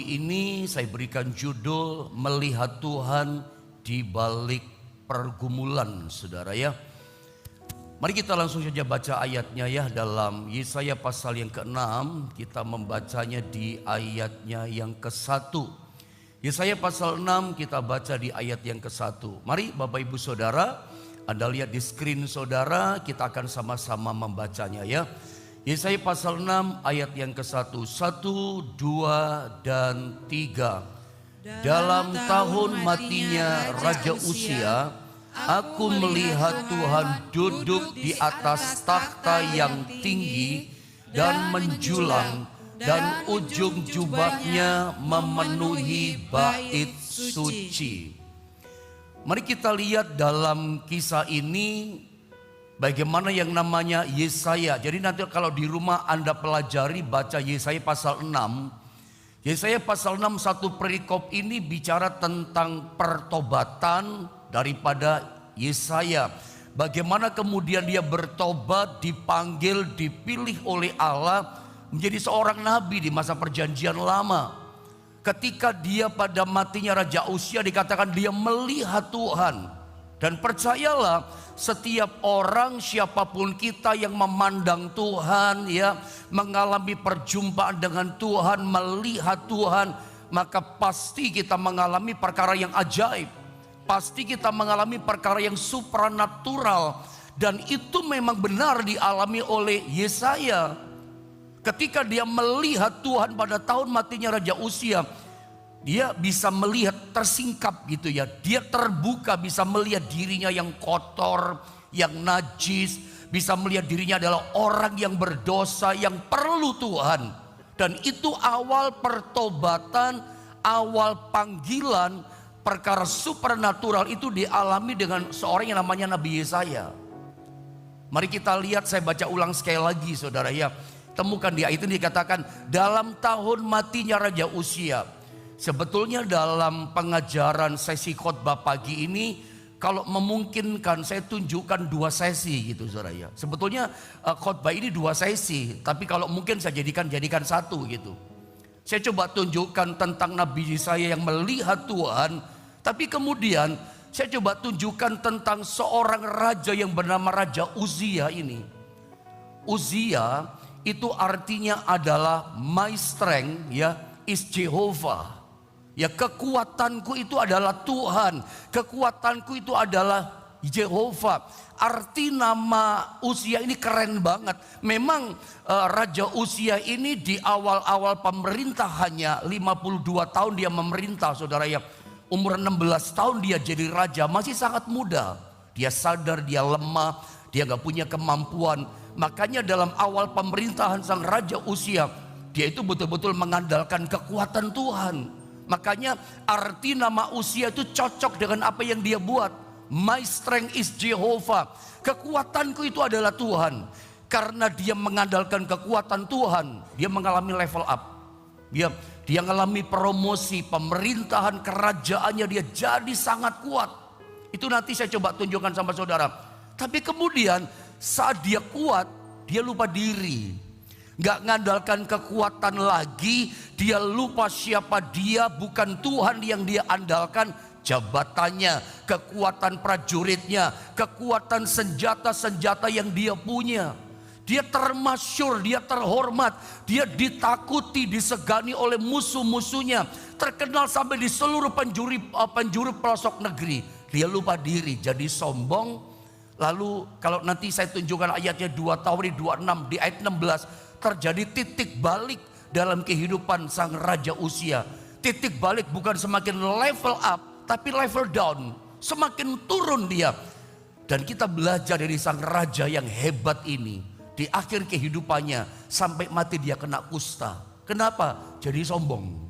pagi ini saya berikan judul Melihat Tuhan di Balik Pergumulan, saudara ya. Mari kita langsung saja baca ayatnya ya, dalam Yesaya pasal yang ke-6. Kita membacanya di ayatnya yang ke-1. Yesaya pasal 6 kita baca di ayat yang ke-1. Mari Bapak Ibu Saudara, Anda lihat di screen saudara, kita akan sama-sama membacanya ya. Yesaya pasal 6 ayat yang ke-1, 1, 2, dan 3. Dalam tahun matinya Raja Uzia, aku melihat Tuhan duduk di atas takhta yang tinggi dan menjulang, dan ujung jubahnya memenuhi bait suci. Mari kita lihat dalam kisah ini bagaimana yang namanya Yesaya. Jadi nanti kalau di rumah Anda pelajari, baca Yesaya pasal 6. Yesaya pasal 6 satu perikop ini bicara tentang pertobatan daripada Yesaya. Bagaimana kemudian dia bertobat, dipanggil, dipilih oleh Allah menjadi seorang nabi di masa perjanjian lama. Ketika dia pada matinya Raja Uzia, dikatakan dia melihat Tuhan. Dan percayalah, setiap orang, siapapun kita yang memandang Tuhan ya, mengalami perjumpaan dengan Tuhan, melihat Tuhan, maka pasti kita mengalami perkara yang ajaib. Pasti kita mengalami perkara yang supranatural. Dan itu memang benar dialami oleh Yesaya. Ketika dia melihat Tuhan pada tahun matinya Raja Uzia, dia bisa melihat tersingkap gitu ya. Dia terbuka, bisa melihat dirinya yang kotor, yang najis. Bisa melihat dirinya adalah orang yang berdosa, yang perlu Tuhan. Dan itu awal pertobatan, awal panggilan, perkara supernatural itu dialami dengan seorang yang namanya Nabi Yesaya. Mari kita lihat, saya baca ulang sekali lagi saudara ya. Temukan di ayat ini dikatakan, dalam tahun matinya Raja Uzia. Sebetulnya dalam pengajaran sesi khotbah pagi ini, kalau memungkinkan saya tunjukkan 2 sesi gitu saudara ya. Sebetulnya khotbah ini 2 sesi, tapi kalau mungkin saya jadikan 1 gitu. Saya coba tunjukkan tentang Nabi Yesaya yang melihat Tuhan, tapi kemudian saya coba tunjukkan tentang seorang raja yang bernama Raja Uzia ini. Uzia itu artinya adalah my strength ya, is Jehovah. Ya, kekuatanku itu adalah Tuhan, kekuatanku itu adalah Jehovah. Arti nama Uzia ini keren banget. Memang Raja Uzia ini di awal-awal pemerintahannya 52 tahun dia memerintah saudara ya. Umur 16 tahun dia jadi raja, masih sangat muda. Dia sadar dia lemah, dia gak punya kemampuan. Makanya dalam awal pemerintahan sang Raja Uzia, dia itu betul-betul mengandalkan kekuatan Tuhan. Makanya arti nama Uzia itu cocok dengan apa yang dia buat. My strength is Jehovah. Kekuatanku itu adalah Tuhan. Karena dia mengandalkan kekuatan Tuhan, dia mengalami level up. Dia mengalami promosi, pemerintahan kerajaannya dia jadi sangat kuat. Itu nanti saya coba tunjukkan sama saudara. Tapi kemudian saat dia kuat, dia lupa diri. Gak ngandalkan kekuatan lagi, dia lupa siapa dia, bukan Tuhan yang dia andalkan. Jabatannya, kekuatan prajuritnya, kekuatan senjata-senjata yang dia punya. Dia termasyur, dia terhormat, dia ditakuti, disegani oleh musuh-musuhnya. Terkenal sampai di seluruh penjuru pelosok negeri. Dia lupa diri, jadi sombong. Lalu kalau nanti saya tunjukkan ayatnya 2 Tawari 26 di ayat 16. Terjadi titik balik dalam kehidupan sang Raja Uzia. Titik balik bukan semakin level up, tapi level down. Semakin turun dia. Dan kita belajar dari sang raja yang hebat ini. Di akhir kehidupannya sampai mati dia kena kusta. Kenapa? Jadi sombong.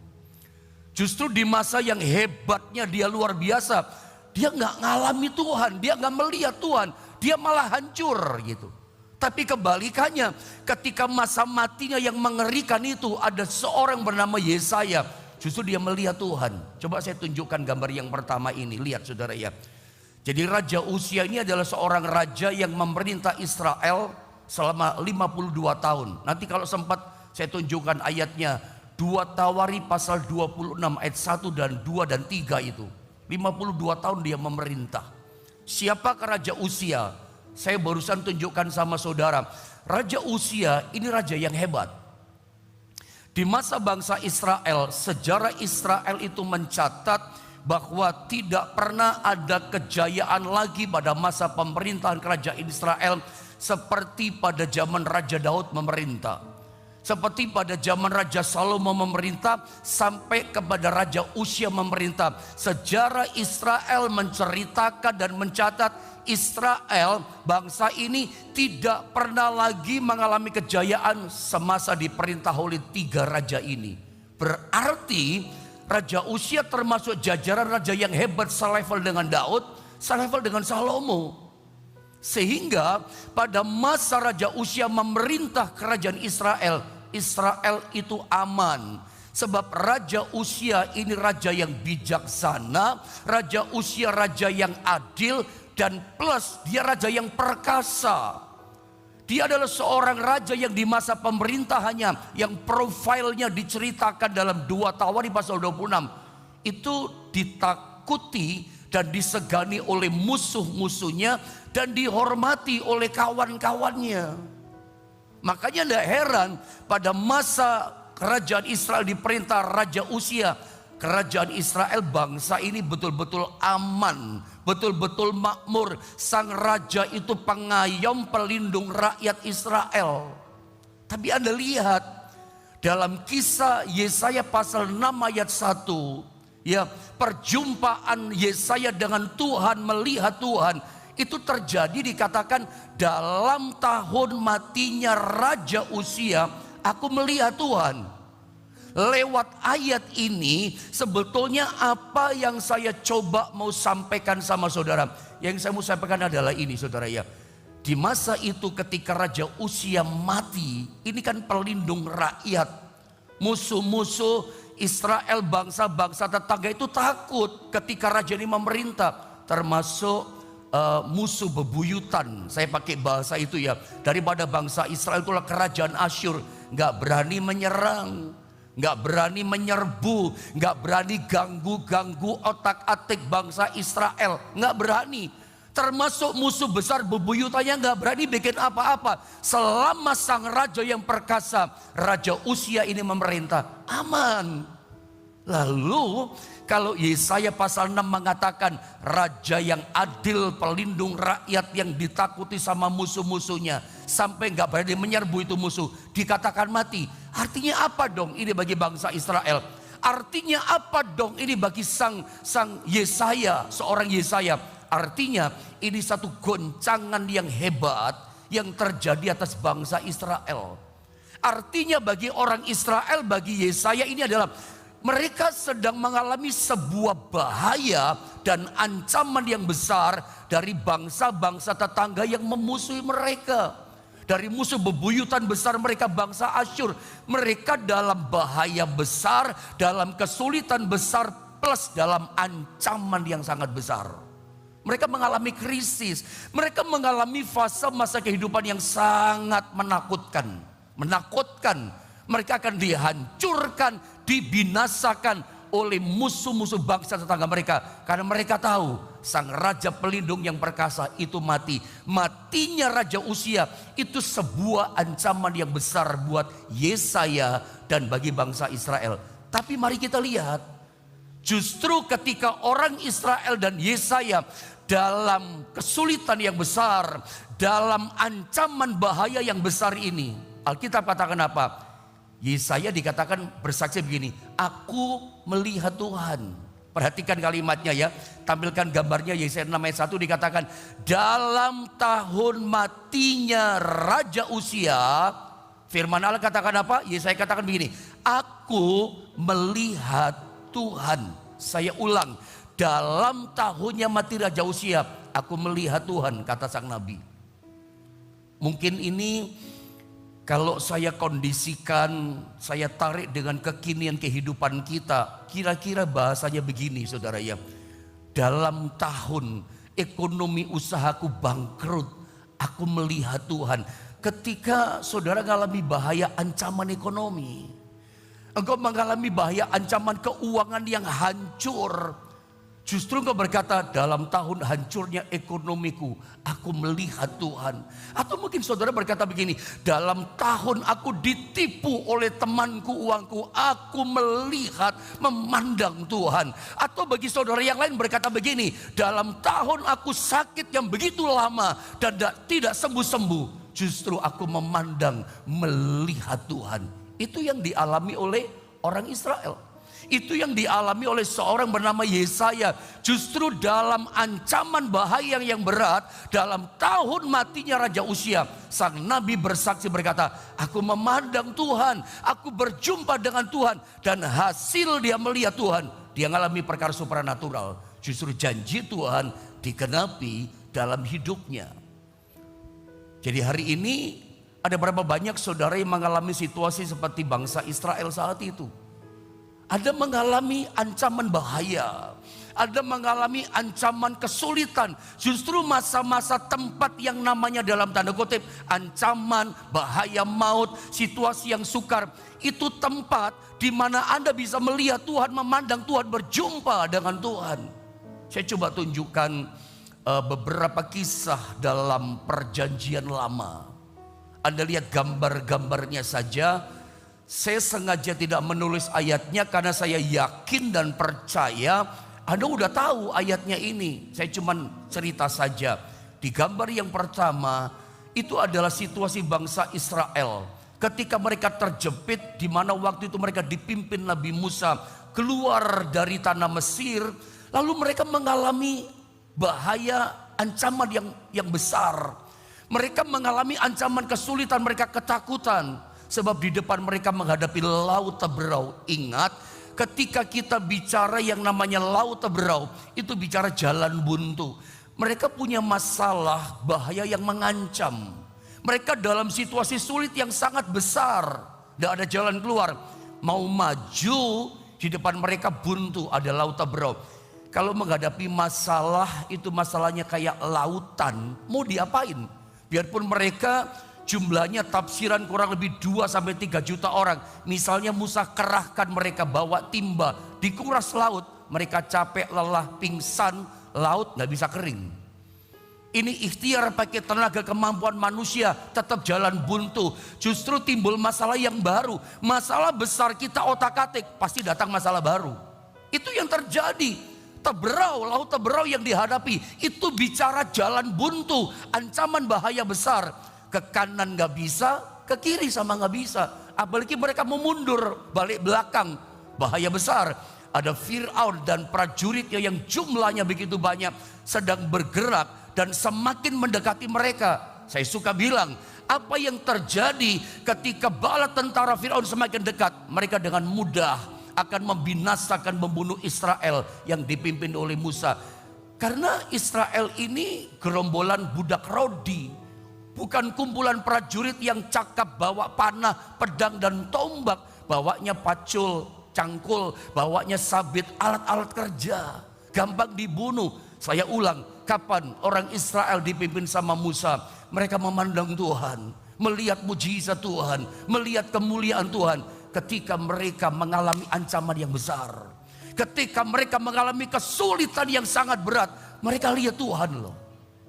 Justru di masa yang hebatnya dia luar biasa, dia gak ngalami Tuhan, dia gak melihat Tuhan, dia malah hancur gitu. Tapi kebalikannya, ketika masa matinya yang mengerikan itu, ada seorang bernama Yesaya. Justru dia melihat Tuhan. Coba saya tunjukkan gambar yang pertama ini. Lihat saudara ya. Jadi Raja Uzia ini adalah seorang raja yang memerintah Israel selama 52 tahun. Nanti kalau sempat saya tunjukkan ayatnya 2 Tawari pasal 26 ayat 1 dan 2 dan 3 itu. 52 tahun dia memerintah. Siapakah Raja Uzia? Saya barusan tunjukkan sama saudara. Raja Uzia ini raja yang hebat. Di masa bangsa Israel, sejarah Israel itu mencatat bahwa tidak pernah ada kejayaan lagi pada masa pemerintahan kerajaan Israel seperti pada zaman Raja Daud memerintah, seperti pada zaman Raja Salomo memerintah, sampai kepada Raja Uzia memerintah. Sejarah Israel menceritakan dan mencatat Israel, bangsa ini tidak pernah lagi mengalami kejayaan semasa diperintah oleh 3 raja ini. Berarti Raja Uzia termasuk jajaran raja yang hebat, selevel dengan Daud, selevel dengan Salomo. Sehingga pada masa Raja Uzia memerintah kerajaan Israel, Israel itu aman. Sebab Raja Uzia ini raja yang bijaksana, Raja Uzia raja yang adil, dan plus dia raja yang perkasa. Dia adalah seorang raja yang di masa pemerintahannya, yang profilnya diceritakan dalam 2 Tawari pasal 26, itu ditakuti dan disegani oleh musuh-musuhnya dan dihormati oleh kawan-kawannya. Makanya tidak heran pada masa kerajaan Israel diperintah Raja Uzia, kerajaan Israel, bangsa ini betul-betul aman, betul-betul makmur. Sang raja itu pengayom, pelindung rakyat Israel. Tapi Anda lihat dalam kisah Yesaya pasal 6 ayat 1, ya, perjumpaan Yesaya dengan Tuhan, melihat Tuhan, itu terjadi dikatakan dalam tahun matinya Raja Uzia, aku melihat Tuhan. Lewat ayat ini sebetulnya apa yang saya coba mau sampaikan sama saudara. Yang saya mau sampaikan adalah ini saudara ya. Di masa itu ketika Raja Uzia mati, ini kan pelindung rakyat. Musuh-musuh Israel, bangsa-bangsa tetangga itu takut ketika raja ini memerintah. Termasuk musuh bebuyutan, saya pakai bahasa itu ya. Daripada bangsa Israel itulah kerajaan Asyur. Gak berani menyerang, gak berani menyerbu, gak berani ganggu-ganggu otak-atik bangsa Israel, gak berani. Termasuk musuh besar bebuyutannya gak berani bikin apa-apa. Selama sang raja yang perkasa, Raja Uzia ini memerintah, aman. Lalu kalau Yesaya pasal 6 mengatakan raja yang adil, pelindung rakyat yang ditakuti sama musuh-musuhnya, sampai gak berani menyerbu itu musuh, dikatakan mati. Artinya apa dong ini bagi bangsa Israel? Artinya apa dong ini bagi sang Yesaya, seorang Yesaya? Artinya ini satu goncangan yang hebat yang terjadi atas bangsa Israel. Artinya bagi orang Israel, bagi Yesaya ini adalah mereka sedang mengalami sebuah bahaya dan ancaman yang besar dari bangsa-bangsa tetangga yang memusuhi mereka. Dari musuh bebuyutan besar mereka, bangsa Asyur. Mereka dalam bahaya besar, dalam kesulitan besar, plus dalam ancaman yang sangat besar. Mereka mengalami krisis. Mereka mengalami fase masa kehidupan yang sangat menakutkan. Menakutkan. Mereka akan dihancurkan, dibinasakan oleh musuh-musuh bangsa tetangga mereka. Karena mereka tahu sang raja pelindung yang perkasa itu mati. Matinya Raja Uzia itu sebuah ancaman yang besar buat Yesaya dan bagi bangsa Israel. Tapi mari kita lihat, justru ketika orang Israel dan Yesaya dalam kesulitan yang besar, dalam ancaman bahaya yang besar ini, Alkitab katakan apa? Yesaya dikatakan bersaksi begini, aku melihat Tuhan. Perhatikan kalimatnya ya, tampilkan gambarnya. Yesaya 6 ayat 1 dikatakan, dalam tahun matinya Raja Uzia, firman Allah katakan apa? Yesaya katakan begini, aku melihat Tuhan. Saya ulang, dalam tahunnya mati Raja Uzia, aku melihat Tuhan, kata sang nabi. Mungkin ini kalau saya kondisikan, saya tarik dengan kekinian kehidupan kita, kira-kira bahasanya begini saudara ya. Dalam tahun ekonomi usahaku bangkrut, aku melihat Tuhan. Ketika saudara mengalami bahaya ancaman ekonomi, Engkau mengalami bahaya ancaman keuangan yang hancur. Justru engkau berkata, dalam tahun hancurnya ekonomiku, aku melihat Tuhan. Atau mungkin saudara berkata begini, dalam tahun aku ditipu oleh temanku uangku, aku melihat, memandang Tuhan. Atau bagi saudara yang lain berkata begini, dalam tahun aku sakit yang begitu lama dan tidak sembuh-sembuh, justru aku memandang, melihat Tuhan. Itu yang dialami oleh orang Israel. Itu yang dialami oleh seorang bernama Yesaya. Justru dalam ancaman bahaya yang berat, dalam tahun matinya Raja Uzia, sang nabi bersaksi berkata, aku memandang Tuhan, aku berjumpa dengan Tuhan. Dan hasil dia melihat Tuhan, dia mengalami perkara supranatural. Justru janji Tuhan dikenapi dalam hidupnya. Jadi hari ini ada berapa banyak saudara yang mengalami situasi seperti bangsa Israel saat itu. Ada mengalami ancaman bahaya, ada mengalami ancaman kesulitan. Justru masa-masa tempat yang namanya dalam tanda kutip ancaman, bahaya, maut, situasi yang sukar, itu tempat di mana Anda bisa melihat Tuhan, memandang Tuhan, berjumpa dengan Tuhan. Saya coba tunjukkan beberapa kisah dalam perjanjian lama. Anda lihat gambar-gambarnya saja. Saya sengaja tidak menulis ayatnya karena saya yakin dan percaya Anda udah tahu ayatnya ini. Saya cuma cerita saja. Di gambar yang pertama itu adalah situasi bangsa Israel ketika mereka terjepit, di mana waktu itu mereka dipimpin Nabi Musa keluar dari tanah Mesir. Lalu mereka mengalami bahaya, ancaman yang besar. Mereka mengalami ancaman kesulitan, mereka ketakutan. Sebab di depan mereka menghadapi laut Teberau. Ingat, ketika kita bicara yang namanya laut Teberau, itu bicara jalan buntu. Mereka punya masalah bahaya yang mengancam. Mereka dalam situasi sulit yang sangat besar. Tidak ada jalan keluar. Mau maju, di depan mereka buntu, ada laut Teberau. Kalau menghadapi masalah, itu masalahnya kayak lautan. Mau diapain? Biarpun mereka jumlahnya tafsiran kurang lebih 2-3 juta orang. Misalnya Musa kerahkan mereka bawa timba, dikuras laut. Mereka capek, lelah, pingsan, laut gak bisa kering. Ini ikhtiar pakai tenaga kemampuan manusia, tetap jalan buntu. Justru timbul masalah yang baru. Masalah besar kita otak-atik, pasti datang masalah baru. Itu yang terjadi. Teberau, laut Teberau yang dihadapi, itu bicara jalan buntu, ancaman bahaya besar. Ke kanan gak bisa, ke kiri sama gak bisa. Apalagi mereka mau mundur, balik belakang, bahaya besar. Ada Fir'aun dan prajuritnya yang jumlahnya begitu banyak sedang bergerak dan semakin mendekati mereka. Saya suka bilang, apa yang terjadi ketika bala tentara Fir'aun semakin dekat, mereka dengan mudah akan membinasakan, membunuh Israel yang dipimpin oleh Musa. Karena Israel ini gerombolan budak rodi, bukan kumpulan prajurit yang cakap bawa panah, pedang dan tombak. Bawanya pacul, cangkul, bawanya sabit, alat-alat kerja. Gampang dibunuh. Saya ulang, kapan orang Israel dipimpin sama Musa, mereka memandang Tuhan, melihat mujizat Tuhan, melihat kemuliaan Tuhan. Ketika mereka mengalami ancaman yang besar, ketika mereka mengalami kesulitan yang sangat berat, mereka lihat Tuhan loh.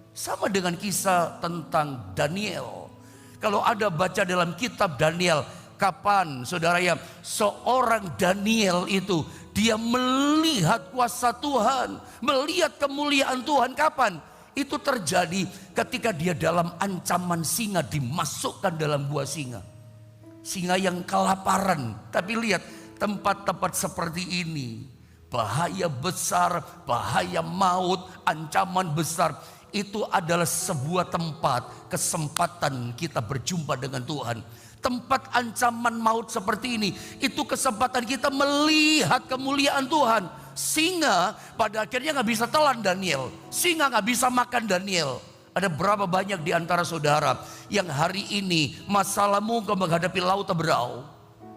Sama dengan kisah tentang Daniel. Kalau ada baca dalam kitab Daniel, kapan saudara ya, seorang Daniel itu dia melihat kuasa Tuhan, melihat kemuliaan Tuhan. Kapan? Itu terjadi ketika dia dalam ancaman singa, dimasukkan dalam gua singa. Singa yang kelaparan. Tapi lihat, tempat-tempat seperti ini, bahaya besar, bahaya maut, ancaman besar, itu adalah sebuah tempat kesempatan kita berjumpa dengan Tuhan. Tempat ancaman maut seperti ini, itu kesempatan kita melihat kemuliaan Tuhan. Singa pada akhirnya gak bisa telan Daniel. Singa gak bisa makan Daniel. Ada berapa banyak di antara saudara yang hari ini masalahmu kau menghadapi laut Teberau,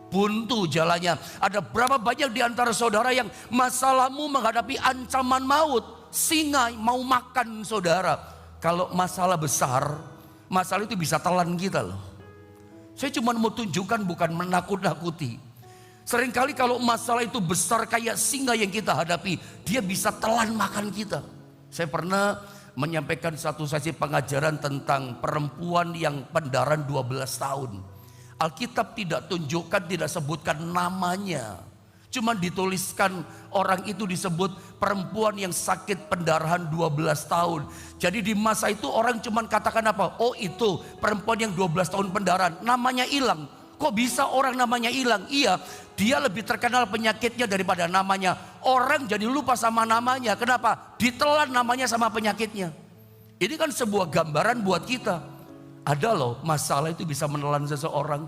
buntu jalannya. Ada berapa banyak di antara saudara yang masalahmu menghadapi ancaman maut, singa mau makan saudara. Kalau masalah besar, masalah itu bisa telan kita loh. Saya cuma mau tunjukkan, bukan menakut-nakuti. Seringkali kalau masalah itu besar kayak singa yang kita hadapi, dia bisa telan makan kita. Saya pernah menyampaikan satu sesi pengajaran tentang perempuan yang pendarahan 12 tahun. Alkitab tidak tunjukkan, tidak sebutkan namanya. Cuma dituliskan orang itu disebut perempuan yang sakit pendarahan 12 tahun. Jadi di masa itu orang cuma katakan apa? Oh itu perempuan yang 12 tahun pendarahan, namanya hilang. Kok bisa orang namanya hilang? Iya, dia lebih terkenal penyakitnya daripada namanya. Orang jadi lupa sama namanya. Kenapa? Ditelan namanya sama penyakitnya. Ini kan sebuah gambaran buat kita. Ada loh masalah itu bisa menelan seseorang.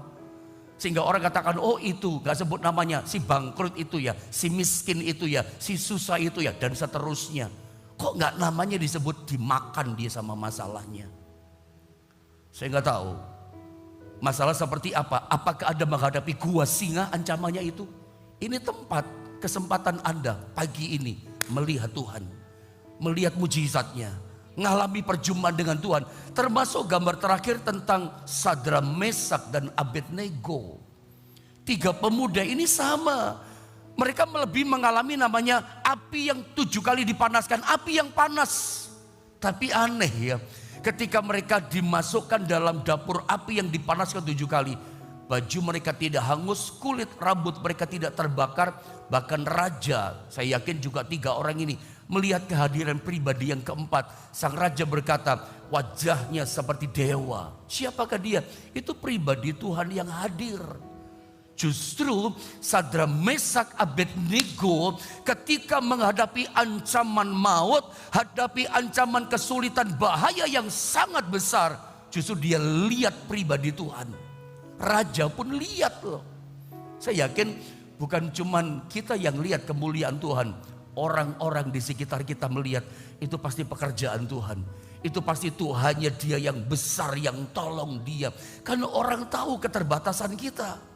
Sehingga orang katakan, oh itu gak sebut namanya. Si bangkrut itu ya, si miskin itu ya, si susah itu ya, dan seterusnya. Kok gak namanya disebut, dimakan dia sama masalahnya. Saya gak tahu. Masalah seperti apa? Apakah Anda menghadapi gua singa ancamannya itu? Ini tempat kesempatan Anda pagi ini melihat Tuhan. Melihat mujizatnya. Ngalami perjumpaan dengan Tuhan. Termasuk gambar terakhir tentang Sadra, Mesak dan Abednego. 3 pemuda ini sama. Mereka lebih mengalami namanya api yang 7 kali dipanaskan. Api yang panas. Tapi aneh ya. Ketika mereka dimasukkan dalam dapur api yang dipanaskan 7 kali, baju mereka tidak hangus, kulit rambut mereka tidak terbakar. Bahkan raja, saya yakin juga 3 orang ini melihat kehadiran pribadi yang keempat. Sang raja berkata, wajahnya seperti dewa. Siapakah dia? Itu pribadi Tuhan yang hadir. Justru Sadra, Mesak, Abednego ketika menghadapi ancaman maut, hadapi ancaman kesulitan, bahaya yang sangat besar, justru dia lihat pribadi Tuhan. Raja pun lihat loh. Saya yakin bukan cuman kita yang lihat kemuliaan Tuhan. Orang-orang di sekitar kita melihat, itu pasti pekerjaan Tuhan. Itu pasti Tuhannya dia yang besar, yang tolong dia. Karena orang tahu keterbatasan kita.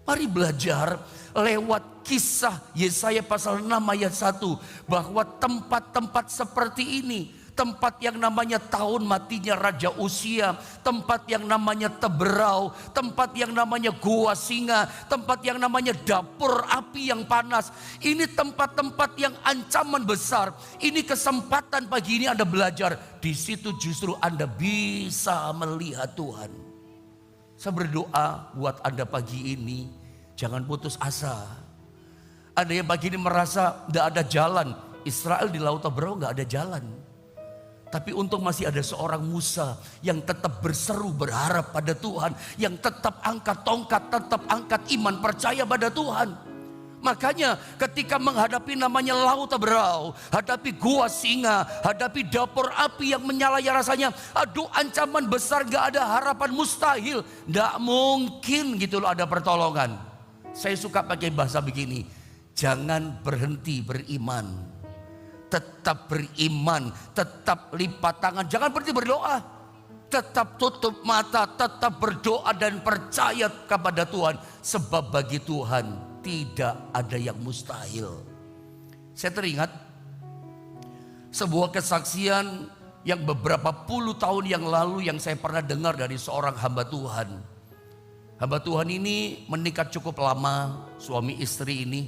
Mari belajar lewat kisah Yesaya pasal 6 ayat 1. Bahwa tempat-tempat seperti ini, tempat yang namanya tahun matinya Raja Usia, tempat yang namanya Teberau, tempat yang namanya Gua Singa, tempat yang namanya dapur api yang panas. Ini tempat-tempat yang ancaman besar. Ini kesempatan pagi ini Anda belajar. Di situ justru Anda bisa melihat Tuhan. Saya berdoa buat Anda pagi ini, jangan putus asa. Anda yang pagi ini merasa tidak ada jalan. Israel di Laut Teberau nggak ada jalan. Tapi untung masih ada seorang Musa yang tetap berseru berharap pada Tuhan. Yang tetap angkat tongkat, tetap angkat iman, percaya pada Tuhan. Makanya ketika menghadapi namanya Laut Teberau, hadapi Gua Singa, hadapi dapur api yang menyala ya rasanya, aduh ancaman besar, gak ada harapan, mustahil, gak mungkin gitu loh ada pertolongan. Saya suka pakai bahasa begini, jangan berhenti beriman. Tetap beriman, tetap lipat tangan, jangan berhenti berdoa. Tetap tutup mata, tetap berdoa dan percaya kepada Tuhan. Sebab bagi Tuhan tidak ada yang mustahil. Saya teringat sebuah kesaksian yang beberapa puluh tahun yang lalu yang saya pernah dengar dari seorang hamba Tuhan. Hamba Tuhan ini menikah cukup lama, suami istri ini.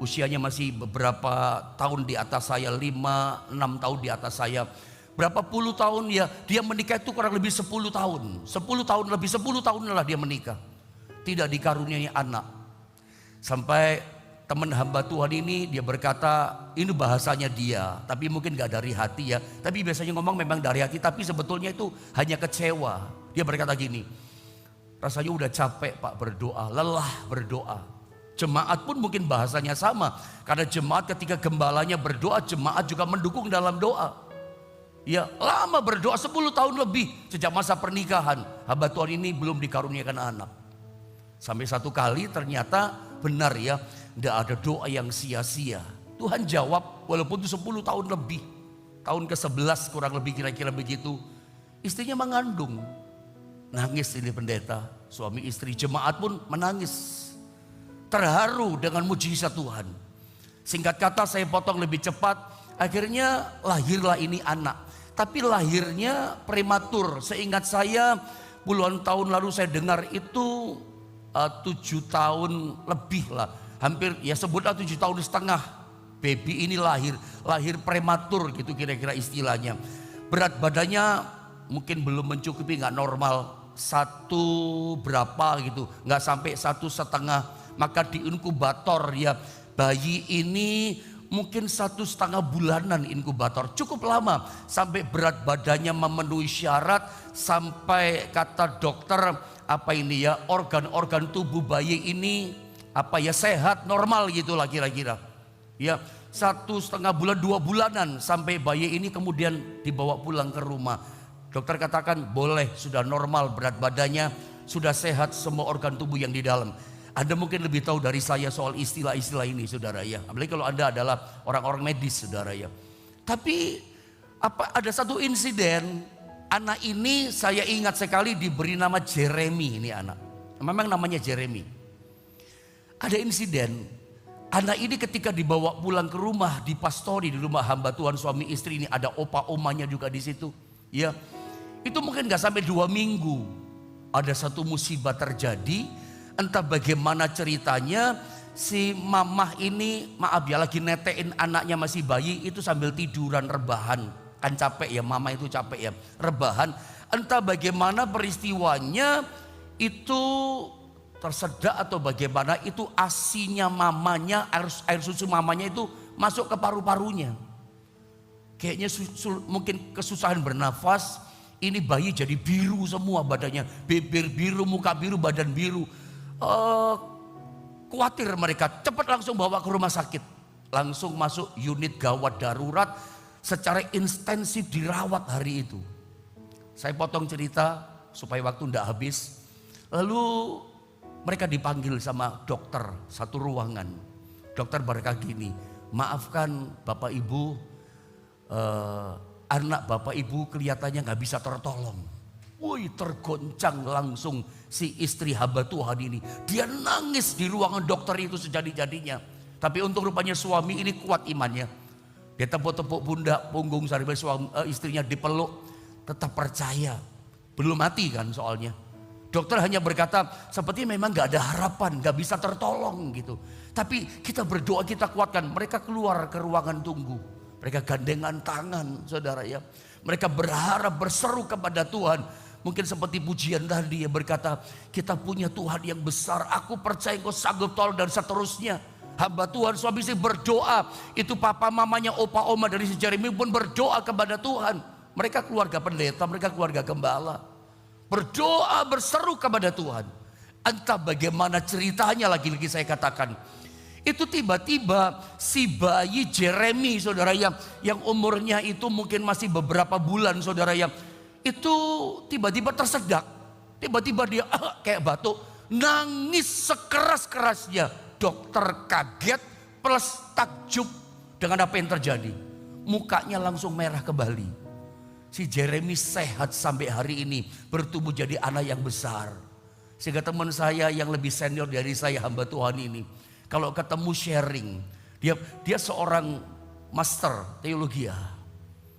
Usianya masih beberapa tahun di atas saya, 5-6 tahun di atas saya. Berapa puluh tahun ya, dia menikah itu kurang lebih 10 tahun. 10 tahun lebih, 10 tahun lah dia menikah. Tidak dikaruniai anak. Sampai teman hamba Tuhan ini dia berkata, ini bahasanya dia, tapi mungkin gak dari hati ya. Tapi biasanya ngomong memang dari hati, tapi sebetulnya itu hanya kecewa. Dia berkata gini, rasanya udah capek Pak berdoa, lelah berdoa. Jemaat pun mungkin bahasanya sama. Karena jemaat ketika gembalanya berdoa, jemaat juga mendukung dalam doa. Ya lama berdoa 10 tahun lebih sejak masa pernikahan. Hamba Tuhan ini belum dikaruniakan anak. Sampai satu kali ternyata benar ya, tidak ada doa yang sia-sia. Tuhan jawab walaupun itu 10 tahun lebih. Tahun ke-11 kurang lebih kira-kira begitu. Istrinya mengandung. Nangis ini pendeta, suami istri, jemaat pun menangis. Terharu dengan mujizat Tuhan. Singkat kata saya potong lebih cepat. Akhirnya lahirlah ini anak. Tapi lahirnya prematur. Seingat saya puluhan tahun lalu saya dengar itu 7 tahun lebih lah. Hampir ya sebutlah 7,5 tahun. Baby ini lahir prematur gitu kira-kira istilahnya. Berat badannya mungkin belum mencukupi, nggak normal. 1 berapa gitu, nggak sampai 1,5. Maka di inkubator ya, bayi ini mungkin 1,5 bulanan inkubator, cukup lama sampai berat badannya memenuhi syarat, sampai kata dokter organ-organ tubuh bayi ini sehat normal gitulah kira-kira. Ya 1,5 bulan 2 bulanan sampai bayi ini kemudian dibawa pulang ke rumah. Dokter katakan boleh, sudah normal berat badannya, sudah sehat semua organ tubuh yang di dalam. Anda mungkin lebih tahu dari saya soal istilah-istilah ini saudara ya. Apalagi kalau Anda adalah orang-orang medis saudara ya. Tapi ada satu insiden, anak ini saya ingat sekali diberi nama Jeremy ini anak. Memang namanya Jeremy. Ada insiden, anak ini ketika dibawa pulang ke rumah, dipastori di rumah hamba Tuhan suami istri ini, ada opa-omanya juga di situ. Ya, itu mungkin gak sampai 2 minggu ada satu musibah terjadi. Entah bagaimana ceritanya, si mamah ini lagi netein anaknya masih bayi itu sambil tiduran rebahan. Kan capek ya, mama itu capek ya, rebahan. Entah bagaimana peristiwanya itu tersedak atau bagaimana, itu asinya mamanya, air susu mamanya itu masuk ke paru-parunya. Kayaknya mungkin kesusahan bernafas. Ini bayi jadi biru semua badannya, bibir biru, muka biru, badan biru. Khawatir mereka, cepat langsung bawa ke rumah sakit, langsung masuk unit gawat darurat, secara intensif dirawat hari itu. Saya potong cerita supaya waktu tidak habis. Lalu mereka dipanggil sama dokter satu ruangan. Dokter berkata gini, maafkan Bapak Ibu, anak Bapak Ibu kelihatannya nggak bisa tertolong. Woi, tergoncang langsung si istri hamba Tuhan ini. Dia nangis di ruangan dokter itu sejadi-jadinya. Tapi untuk rupanya suami ini kuat imannya. Dia tepuk-tepuk pundak, punggung sambil istrinya dipeluk. Tetap percaya. Belum mati kan soalnya. Dokter hanya berkata seperti memang gak ada harapan, gak bisa tertolong gitu. Tapi kita berdoa, kita kuatkan. Mereka keluar ke ruangan tunggu. Mereka gandengan tangan saudara ya. Mereka berharap, berseru kepada Tuhan. Mungkin seperti pujian tadi, ya berkata, kita punya Tuhan yang besar, aku percaya Engkau sanggup tolong, dan seterusnya. Hamba Tuhan suami istri berdoa, itu papa mamanya opa oma dari si Jeremy pun berdoa kepada Tuhan. Mereka keluarga pendeta, mereka keluarga gembala, berdoa berseru kepada Tuhan. Entah bagaimana ceritanya, lagi-lagi saya katakan, itu tiba-tiba si bayi Jeremy saudara yang umurnya itu mungkin masih beberapa bulan saudara itu tiba-tiba tersedak, tiba-tiba dia kayak batuk, nangis sekeras-kerasnya. Dokter kaget plus takjub dengan apa yang terjadi. Mukanya langsung merah kembali. Si Jeremy sehat sampai hari ini, bertumbuh jadi anak yang besar. Sehingga teman saya yang lebih senior dari saya, hamba Tuhan ini, kalau ketemu sharing, dia seorang master teologi ya.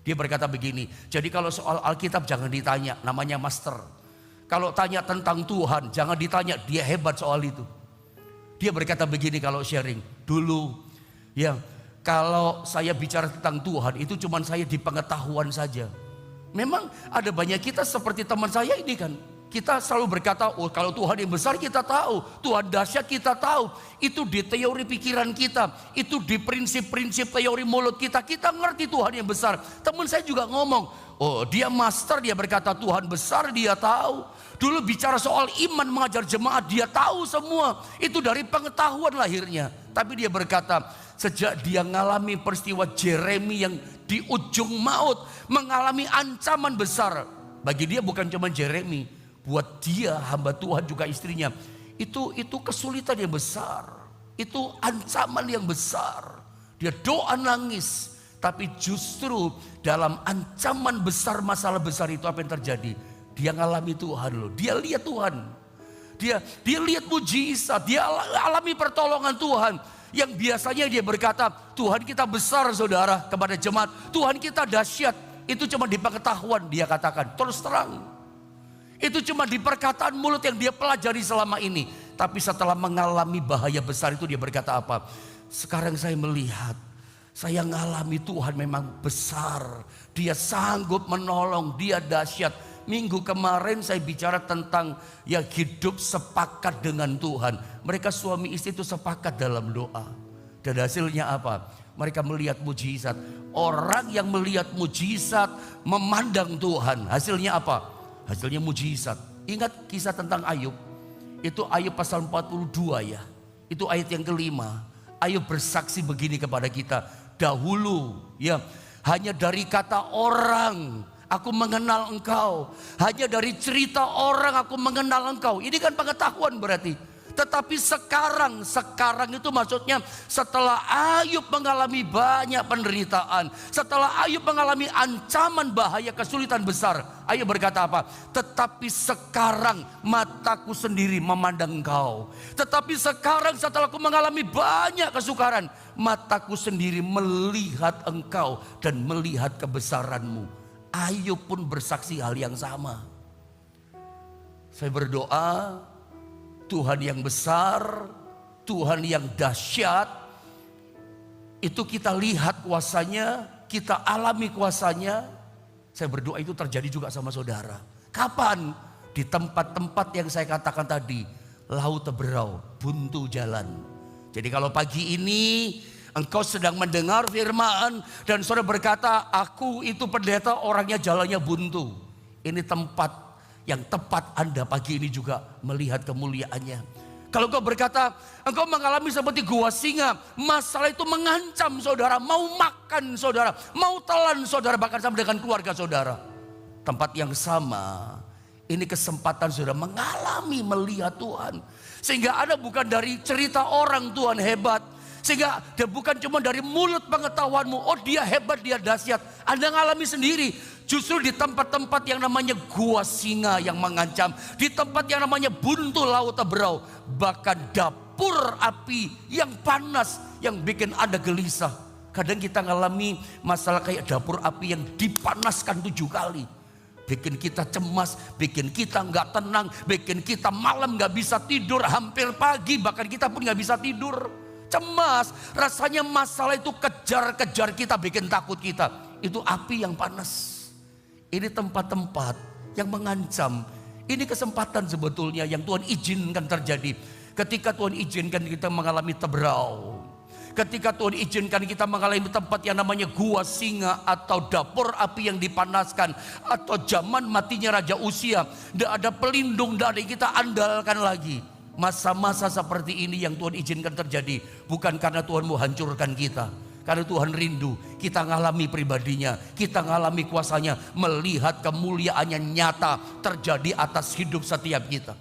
Dia berkata begini, jadi kalau soal Alkitab jangan ditanya, namanya master. Kalau tanya tentang Tuhan, jangan ditanya, dia hebat soal itu. Dia berkata begini kalau sharing, dulu ya kalau saya bicara tentang Tuhan, itu cuma saya di pengetahuan saja. Memang ada banyak kita seperti teman saya ini kan. Kita selalu berkata, oh kalau Tuhan yang besar kita tahu, Tuhan dahsyat kita tahu. Itu di teori pikiran kita, itu di prinsip-prinsip teori mulut kita ngerti Tuhan yang besar. Teman saya juga ngomong, oh dia master, dia berkata Tuhan besar, dia tahu. Dulu bicara soal iman mengajar jemaat, dia tahu semua. Itu dari pengetahuan lahirnya. Tapi dia berkata, sejak dia mengalami peristiwa Jeremy yang di ujung maut, mengalami ancaman besar. Bagi dia bukan cuma Jeremy, buat dia hamba Tuhan juga istrinya, itu kesulitan yang besar, itu ancaman yang besar. Dia doa nangis, tapi justru dalam ancaman besar, masalah besar itu apa yang terjadi? Dia ngalami Tuhan loh, dia lihat Tuhan, dia lihat mujizat, dia alami pertolongan Tuhan. Yang biasanya dia berkata, Tuhan kita besar saudara, kepada jemaat, Tuhan kita dahsyat, itu cuma di pengetahuan dia katakan, terus terang. Itu cuma di perkataan mulut yang dia pelajari selama ini. Tapi setelah mengalami bahaya besar itu dia berkata apa? Sekarang saya melihat, saya mengalami Tuhan memang besar. Dia sanggup menolong, dia dahsyat. Minggu kemarin saya bicara tentang ya hidup sepakat dengan Tuhan. Mereka suami istri itu sepakat dalam doa. Dan hasilnya apa? Mereka melihat mujizat. Orang yang melihat mujizat memandang Tuhan. Hasilnya apa? Hasilnya mujizat. Ingat kisah tentang Ayub. Itu Ayub pasal 42 ya. Itu ayat yang kelima. Ayub bersaksi begini kepada kita. Dahulu ya, hanya dari kata orang aku mengenal engkau. Hanya dari cerita orang aku mengenal engkau. Ini kan pengetahuan berarti. Tetapi sekarang itu maksudnya setelah Ayub mengalami banyak penderitaan, setelah Ayub mengalami ancaman bahaya kesulitan besar, Ayub berkata apa? Tetapi sekarang mataku sendiri memandang engkau. Tetapi sekarang setelah aku mengalami banyak kesukaran, mataku sendiri melihat engkau dan melihat kebesaranmu. Ayub pun bersaksi hal yang sama. Saya berdoa, Tuhan yang besar, Tuhan yang dahsyat, itu kita lihat kuasanya, kita alami kuasanya. Saya berdoa itu terjadi juga sama saudara. Kapan? Di tempat-tempat yang saya katakan tadi, laut teberau, buntu jalan. Jadi kalau pagi ini engkau sedang mendengar firman dan saudara berkata, aku itu pendeta orangnya jalannya buntu. Ini tempat yang tepat Anda pagi ini juga melihat kemuliaannya. Kalau engkau berkata, engkau mengalami seperti gua singa, masalah itu mengancam saudara, mau makan saudara, mau telan saudara, bahkan sama dengan keluarga saudara. Tempat yang sama, ini kesempatan saudara mengalami melihat Tuhan. Sehingga Anda bukan dari cerita orang Tuhan hebat, sehingga dia bukan cuma dari mulut pengetahuanmu, oh dia hebat, dia dahsyat. Anda ngalami sendiri. Justru di tempat-tempat yang namanya gua singa yang mengancam, di tempat yang namanya buntu laut teberau, bahkan dapur api yang panas yang bikin Anda gelisah. Kadang kita ngalami masalah kayak dapur api yang dipanaskan 7 kali. Bikin kita cemas, bikin kita nggak tenang, bikin kita malam nggak bisa tidur, hampir pagi bahkan kita pun nggak bisa tidur. Cemas, rasanya masalah itu kejar-kejar kita, bikin takut kita. Itu api yang panas. Ini tempat-tempat yang mengancam. Ini kesempatan sebetulnya yang Tuhan izinkan terjadi. Ketika Tuhan izinkan kita mengalami teberau, ketika Tuhan izinkan kita mengalami tempat yang namanya gua singa atau dapur api yang dipanaskan, atau zaman matinya Raja Uzia, tidak ada pelindung, tidak ada yang kita andalkan lagi. Masa-masa seperti ini yang Tuhan izinkan terjadi, bukan karena Tuhan mau hancurkan kita, karena Tuhan rindu kita ngalami pribadinya, kita ngalami kuasanya, melihat kemuliaannya nyata terjadi atas hidup setiap kita.